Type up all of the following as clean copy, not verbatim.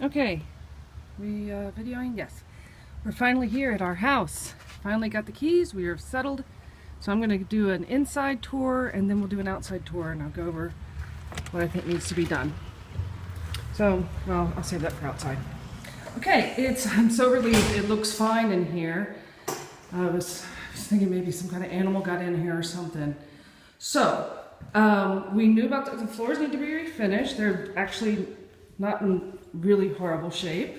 Okay, we videoing? Yes. We're finally here at our house. Finally got the keys, we are settled. So I'm gonna do an inside tour and then we'll do an outside tour and I'll go over what I think needs to be done. So, well, I'll save that for outside. Okay, I'm so relieved. It looks fine in here. I was thinking maybe some kind of animal got in here or something. So, we knew about the floors need to be refinished. They're actually not in really horrible shape.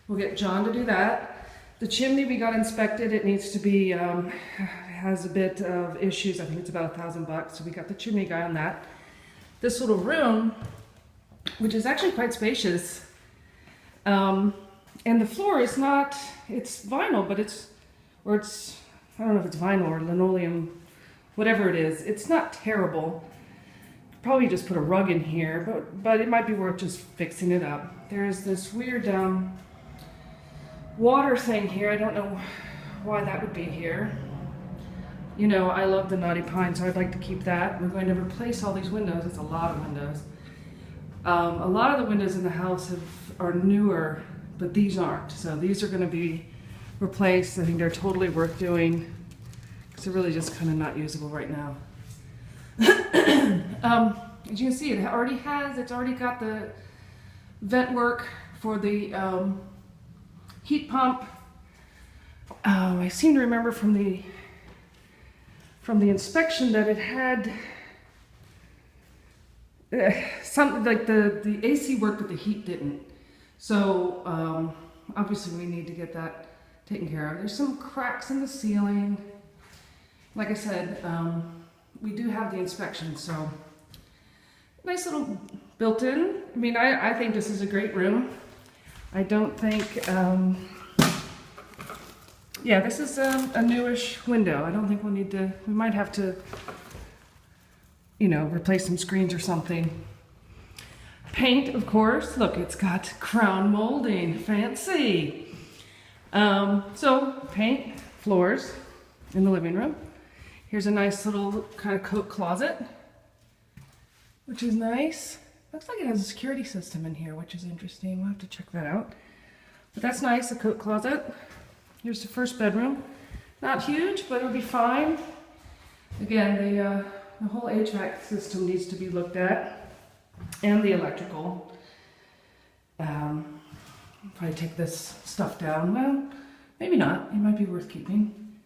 We'll get John to do that. The chimney we got inspected. It needs to be, has a bit of issues. I think it's about $1,000, so we got the chimney guy on that. This little room, which is actually quite spacious, and the floor is not, it's vinyl, but I don't know if it's vinyl or linoleum, whatever it is. It's not terrible. Probably just put a rug in here, but it might be worth just fixing it up. There's this weird water thing here. I don't know why that would be here. You know, I love the knotty pine, so I'd like to keep that. We're going to replace all these windows. It's a lot of windows. A lot of the windows in the house are newer, but these aren't. So these are going to be replaced. I think they're totally worth doing because they're really just kind of not usable right now. As you can see, it's already got the vent work for the heat pump. I seem to remember from the inspection that it had something like the AC worked, but the heat didn't. So obviously we need to get that taken care of. There's some cracks in the ceiling. Like I said, we do have the inspection, so nice little built-in. I mean, I think this is a great room. I don't think, yeah, this is a newish window. I don't think we'll need to, we might have to, you know, replace some screens or something. Paint, of course. Look, it's got crown molding, fancy. So paint floors in the living room. Here's a nice little kind of coat closet, which is nice. Looks like it has a security system in here, which is interesting. We'll have to check that out. But that's nice, a coat closet. Here's the first bedroom. Not huge, but it'll be fine. Again, the whole HVAC system needs to be looked at, and the electrical. Probably take this stuff down. Well, maybe not. It might be worth keeping.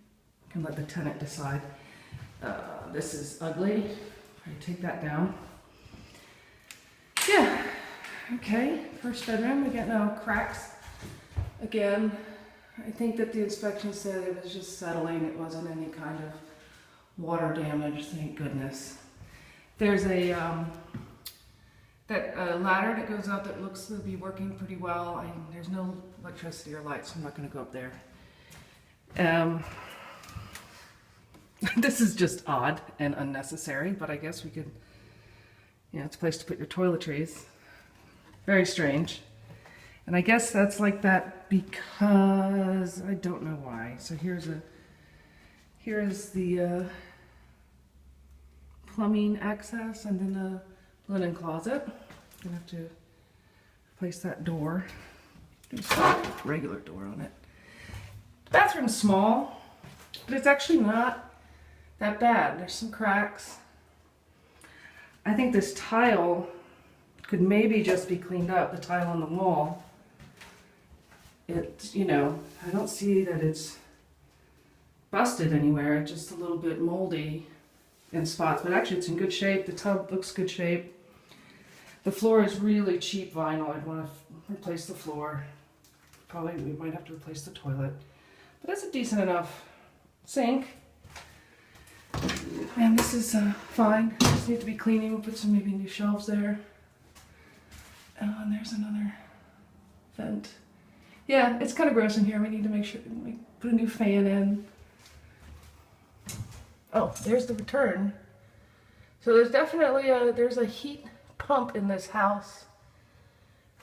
Can let the tenant decide. This is ugly. Probably take that down. Yeah. Okay. First bedroom. We got no cracks. Again, I think that the inspection said it was just settling. It wasn't any kind of water damage. Thank goodness. There's a ladder that goes up that looks to be working pretty well. There's no electricity or lights, so I'm not going to go up there. This is just odd and unnecessary, but I guess we could, you know, it's a place to put your toiletries. Very strange. And I guess that's like that because I don't know why. So here is the plumbing access and then a linen closet. Gonna have to replace that door. Just a regular door on it. The bathroom's small, but it's actually not that bad. There's some cracks. I think this tile could maybe just be cleaned up, the tile on the wall. It, you know, I don't see that it's busted anywhere. It's just a little bit moldy in spots, but actually it's in good shape. The tub looks good shape. The floor is really cheap vinyl. I'd want to replace the floor. Probably we might have to replace the toilet, but that's a decent enough sink. And this is fine. Just need to be cleaning. We'll put some maybe new shelves there. And there's another vent. Yeah, it's kind of gross in here. We need to make sure we put a new fan in. Oh, there's the return. So there's definitely there's a heat pump in this house.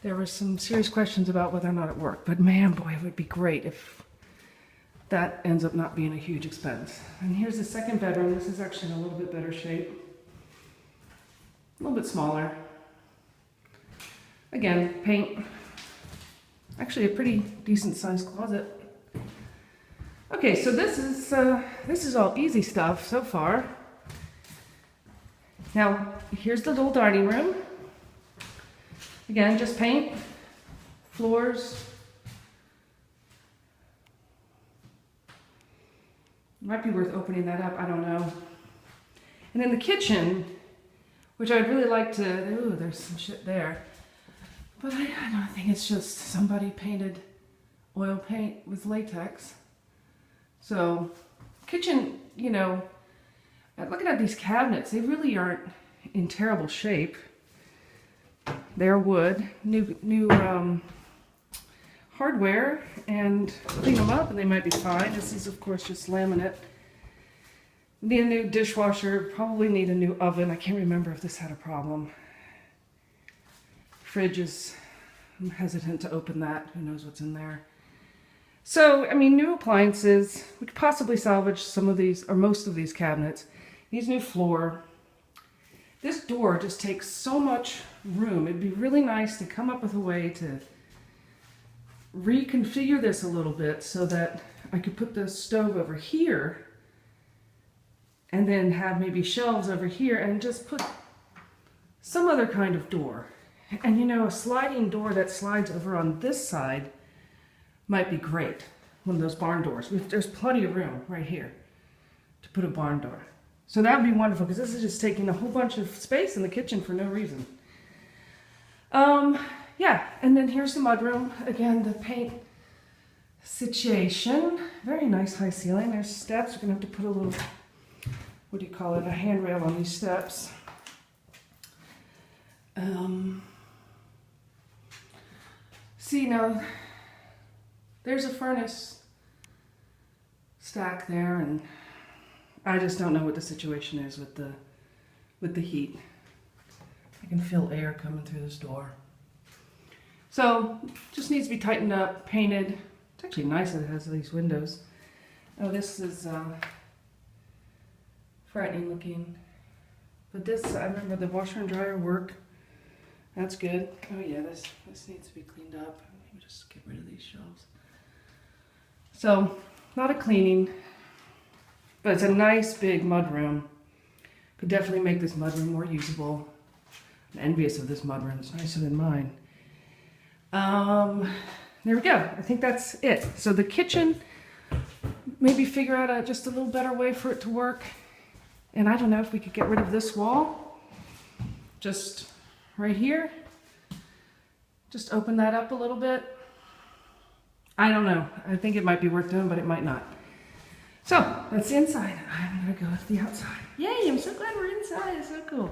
There were some serious questions about whether or not it worked, but man, boy, it would be great if that ends up not being a huge expense. And here's the second bedroom. This is actually in a little bit better shape. A little bit smaller. Again, paint Actually a pretty decent sized closet. Okay, so this is all easy stuff so far. Now, here's the little dining room. Again, just paint, floors. Might be worth opening that up, I don't know. And then the kitchen, which I'd really like to, ooh, there's some shit there. But I don't think it's just somebody painted oil paint with latex. So, kitchen, you know, looking at these cabinets, they really aren't in terrible shape. They're wood, new hardware, and clean them up and they might be fine. This is of course just laminate. Need a new dishwasher, probably need a new oven. I can't remember if this had a problem. Fridge is, I'm hesitant to open that. Who knows what's in there. So, I mean, new appliances. We could possibly salvage some of these, or most of these cabinets. Needs new floor. This door just takes so much room. It'd be really nice to come up with a way to reconfigure this a little bit so that I could put the stove over here and then have maybe shelves over here and just put some other kind of door. And you know, a sliding door that slides over on this side might be great. One of those barn doors. There's plenty of room right here to put a barn door. So that would be wonderful because this is just taking a whole bunch of space in the kitchen for no reason. Yeah, and then here's the mudroom. Again, the paint situation. Very nice high ceiling. There's steps. We're going to have to put a little, what do you call it, a handrail on these steps. See, now, there's a furnace stack there, and I just don't know what the situation is with the heat. I can feel air coming through this door. So, just needs to be tightened up, painted. It's actually nice that it has these windows. Oh, this is frightening looking. But this, I remember the washer and dryer work. That's good. Oh yeah, this needs to be cleaned up. Maybe just get rid of these shelves. So, a lot of cleaning. But it's a nice big mudroom. Could definitely make this mudroom more usable. I'm envious of this mudroom. It's nicer than mine. There we go. I think that's it. So the kitchen, maybe figure out just a little better way for it to work. And I don't know if we could get rid of this wall. Just right here. Just open that up a little bit. I don't know. I think it might be worth doing, but it might not. So that's the inside. I'm gonna go to the outside. Yay, I'm so glad we're inside. It's so cool.